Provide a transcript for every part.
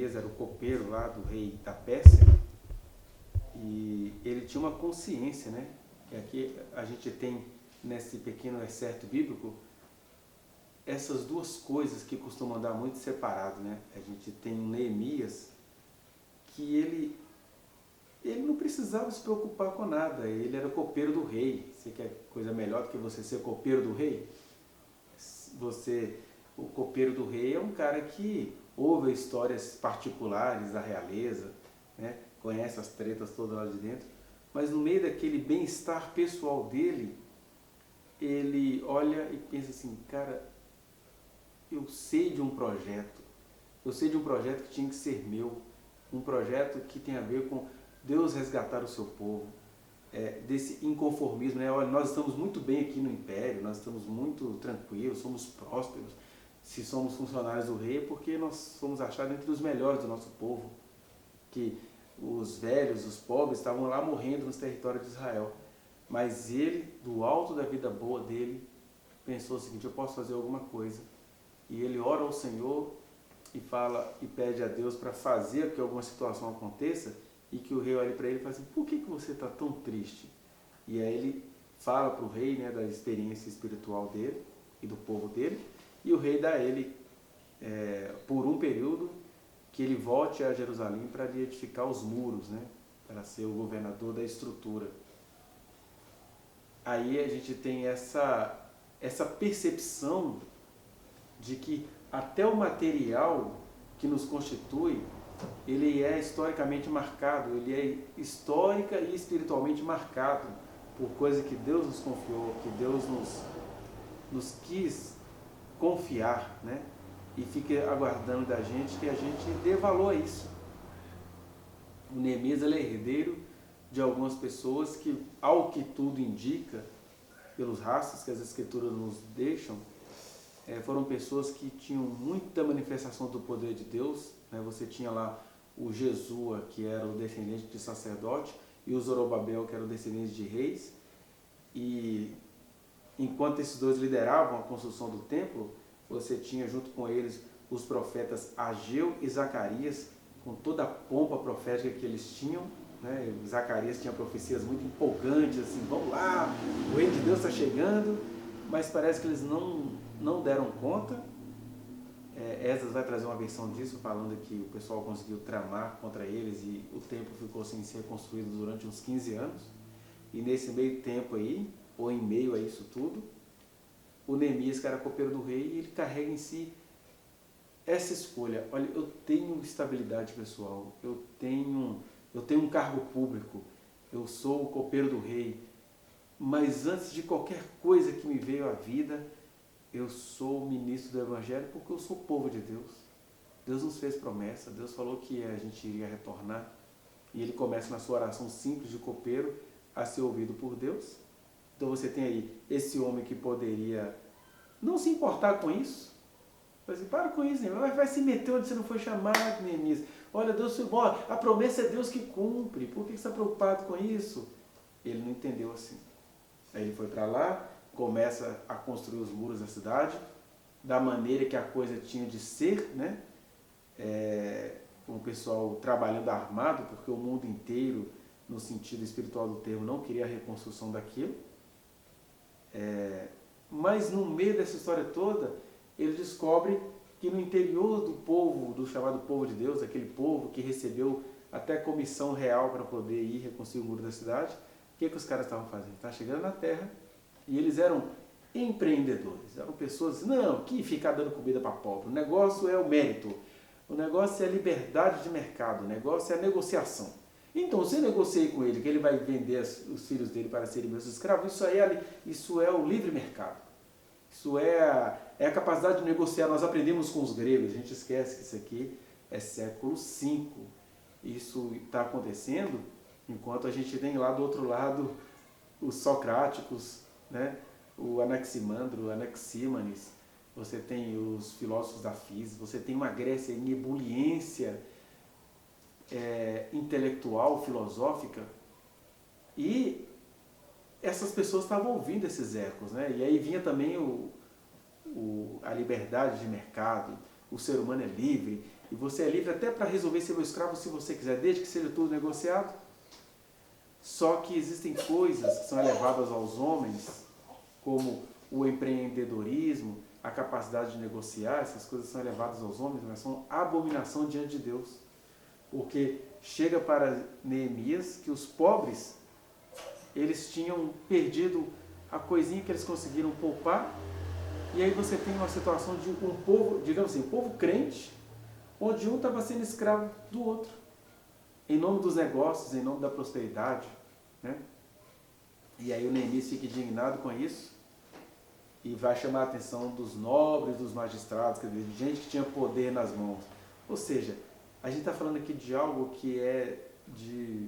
Neemias era o copeiro lá do rei da Pérsia, e ele tinha uma consciência, né? Que aqui a gente tem, nesse pequeno excerto bíblico, essas duas coisas que costumam andar muito separado, né? A gente tem um Neemias que ele não precisava se preocupar com nada, ele era copeiro do rei. Você quer coisa melhor do que você ser copeiro do rei? O copeiro do rei é um cara que ouve histórias particulares da realeza, né? Conhece as tretas todas lá de dentro, mas no meio daquele bem-estar pessoal dele, ele olha e pensa assim, cara, eu sei de um projeto que tinha que ser meu, um projeto que tem a ver com Deus resgatar o seu povo, desse inconformismo, né? Olha, nós estamos muito bem aqui no Império, nós estamos muito tranquilos, somos prósperos, se somos funcionários do rei, porque nós fomos achados entre os melhores do nosso povo, que os velhos, os pobres estavam lá morrendo nos territórios de Israel, mas ele, do alto da vida boa dele, pensou o seguinte, eu posso fazer alguma coisa, e ele ora ao Senhor e fala e pede a Deus para fazer que alguma situação aconteça, e que o rei olhe para ele e fale assim, por que você está tão triste? E aí ele fala para o rei, né, da experiência espiritual dele e do povo dele, e o rei dá a ele, por um período, que ele volte a Jerusalém para lhe edificar os muros, né, para ser o governador da estrutura. Aí a gente tem essa percepção de que até o material que nos constitui, ele é historicamente marcado, ele é histórica e espiritualmente marcado por coisas que Deus nos confiou, que Deus nos quis confiar, né? E fica aguardando da gente que a gente dê valor a isso. O Neemias, ele é herdeiro de algumas pessoas que, ao que tudo indica, pelos rastros que as escrituras nos deixam, foram pessoas que tinham muita manifestação do poder de Deus, né? Você tinha lá o Jesua, que era o descendente de sacerdote, e o Zorobabel, que era o descendente de reis, e enquanto esses dois lideravam a construção do templo, você tinha junto com eles os profetas Ageu e Zacarias, com toda a pompa profética que eles tinham, né? Zacarias tinha profecias muito empolgantes, assim, vamos lá, o reino de Deus está chegando, mas parece que eles não deram conta. Esdras vai trazer uma versão disso, falando que o pessoal conseguiu tramar contra eles e o templo ficou sem ser construído durante uns 15 anos. E nesse meio tempo aí, ou em meio a isso tudo, o Neemias, que era copeiro do rei, ele carrega em si essa escolha. Olha, eu tenho estabilidade pessoal, eu tenho um cargo público, eu sou o copeiro do rei, mas antes de qualquer coisa que me veio à vida, eu sou ministro do Evangelho porque eu sou povo de Deus. Deus nos fez promessa, Deus falou que a gente iria retornar, e ele começa na sua oração simples de copeiro a ser ouvido por Deus. Então você tem aí esse homem que poderia não se importar com isso. Assim, para com isso, Neemias. Vai se meter onde você não foi chamado, Neemias. Olha, Deus foi bom, a promessa é Deus que cumpre. Por que você está preocupado com isso? Ele não entendeu assim. Aí ele foi para lá, começa a construir os muros da cidade, da maneira que a coisa tinha de ser, né? Com o pessoal trabalhando armado, porque o mundo inteiro, no sentido espiritual do termo, não queria a reconstrução daquilo. Mas no meio dessa história toda, ele descobre que no interior do povo, do chamado povo de Deus, aquele povo que recebeu até comissão real para poder ir reconstruir o muro da cidade, o que os caras estavam fazendo? Estavam chegando na terra e eles eram empreendedores, eram pessoas, não, que ficar dando comida para pobre, o negócio é o mérito, o negócio é a liberdade de mercado, o negócio é a negociação. Então, se eu negociei com ele que ele vai vender os filhos dele para serem meus escravos, isso é o livre mercado. Isso é a capacidade de negociar. Nós aprendemos com os gregos, a gente esquece que isso aqui é século V. Isso está acontecendo enquanto a gente tem lá do outro lado os socráticos, né? O Anaximandro, o Anaxímenes, você tem os filósofos da física, você tem uma Grécia em ebuliência intelectual, filosófica, e essas pessoas estavam ouvindo esses ecos, né? E aí vinha também a liberdade de mercado, o ser humano é livre, E você é livre até para resolver ser meu escravo se você quiser, desde que seja tudo negociado. Só que existem coisas que são elevadas aos homens, como o empreendedorismo, a capacidade de negociar, essas coisas são elevadas aos homens, mas são abominação diante de Deus. Porque chega para Neemias que os pobres, eles tinham perdido a coisinha que eles conseguiram poupar, e aí você tem uma situação de um povo, digamos assim, um povo crente, onde um estava sendo escravo do outro, em nome dos negócios, em nome da prosperidade, né? E aí o Neemias fica indignado com isso, e vai chamar a atenção dos nobres, dos magistrados, quer dizer, de gente que tinha poder nas mãos. Ou seja, a gente está falando aqui de algo que é de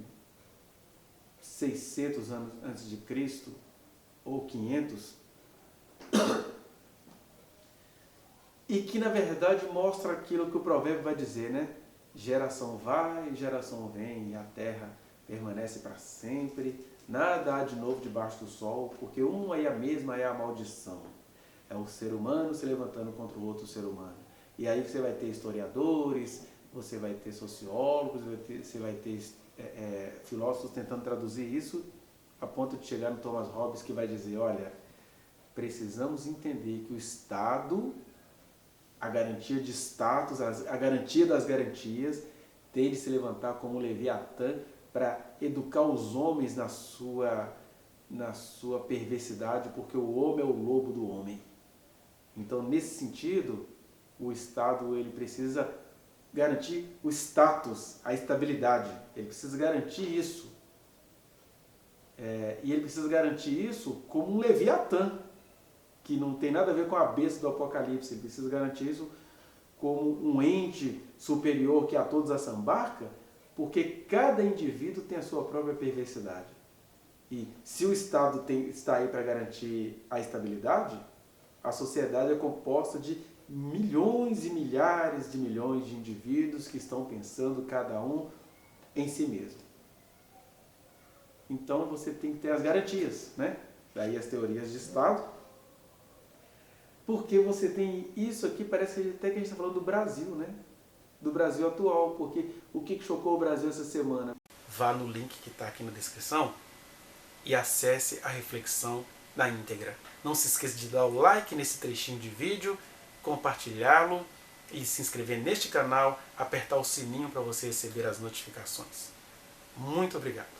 600 anos antes de Cristo, ou 500, e que na verdade mostra aquilo que o provérbio vai dizer, né? Geração vai, geração vem, e a terra permanece para sempre, nada há de novo debaixo do sol, porque uma e a mesma é a maldição. É o ser humano se levantando contra o outro ser humano. E aí você vai ter historiadores, você vai ter sociólogos, você vai ter filósofos tentando traduzir isso, a ponto de chegar no Thomas Hobbes, que vai dizer, olha, precisamos entender que o Estado, a garantia de status, a garantia das garantias, tem de se levantar como Leviatã para educar os homens na sua perversidade, porque o homem é o lobo do homem. Então, nesse sentido, o Estado ele precisa garantir o status, a estabilidade. Ele precisa garantir isso. E ele precisa garantir isso como um Leviatã, que não tem nada a ver com a besta do Apocalipse. Ele precisa garantir isso como um ente superior que a todos assambarca, porque cada indivíduo tem a sua própria perversidade. E se o Estado está aí para garantir a estabilidade, a sociedade é composta de milhões e milhares de milhões de indivíduos que estão pensando cada um em si mesmo. Então você tem que ter as garantias, né? Daí as teorias de Estado. Porque você tem isso aqui, parece até que a gente está falando do Brasil, né? Do Brasil atual, porque o que chocou o Brasil essa semana? Vá no link que está aqui na descrição e acesse a reflexão na íntegra. Não se esqueça de dar o like nesse trechinho de vídeo, compartilhá-lo e se inscrever neste canal, apertar o sininho para você receber as notificações. Muito obrigado.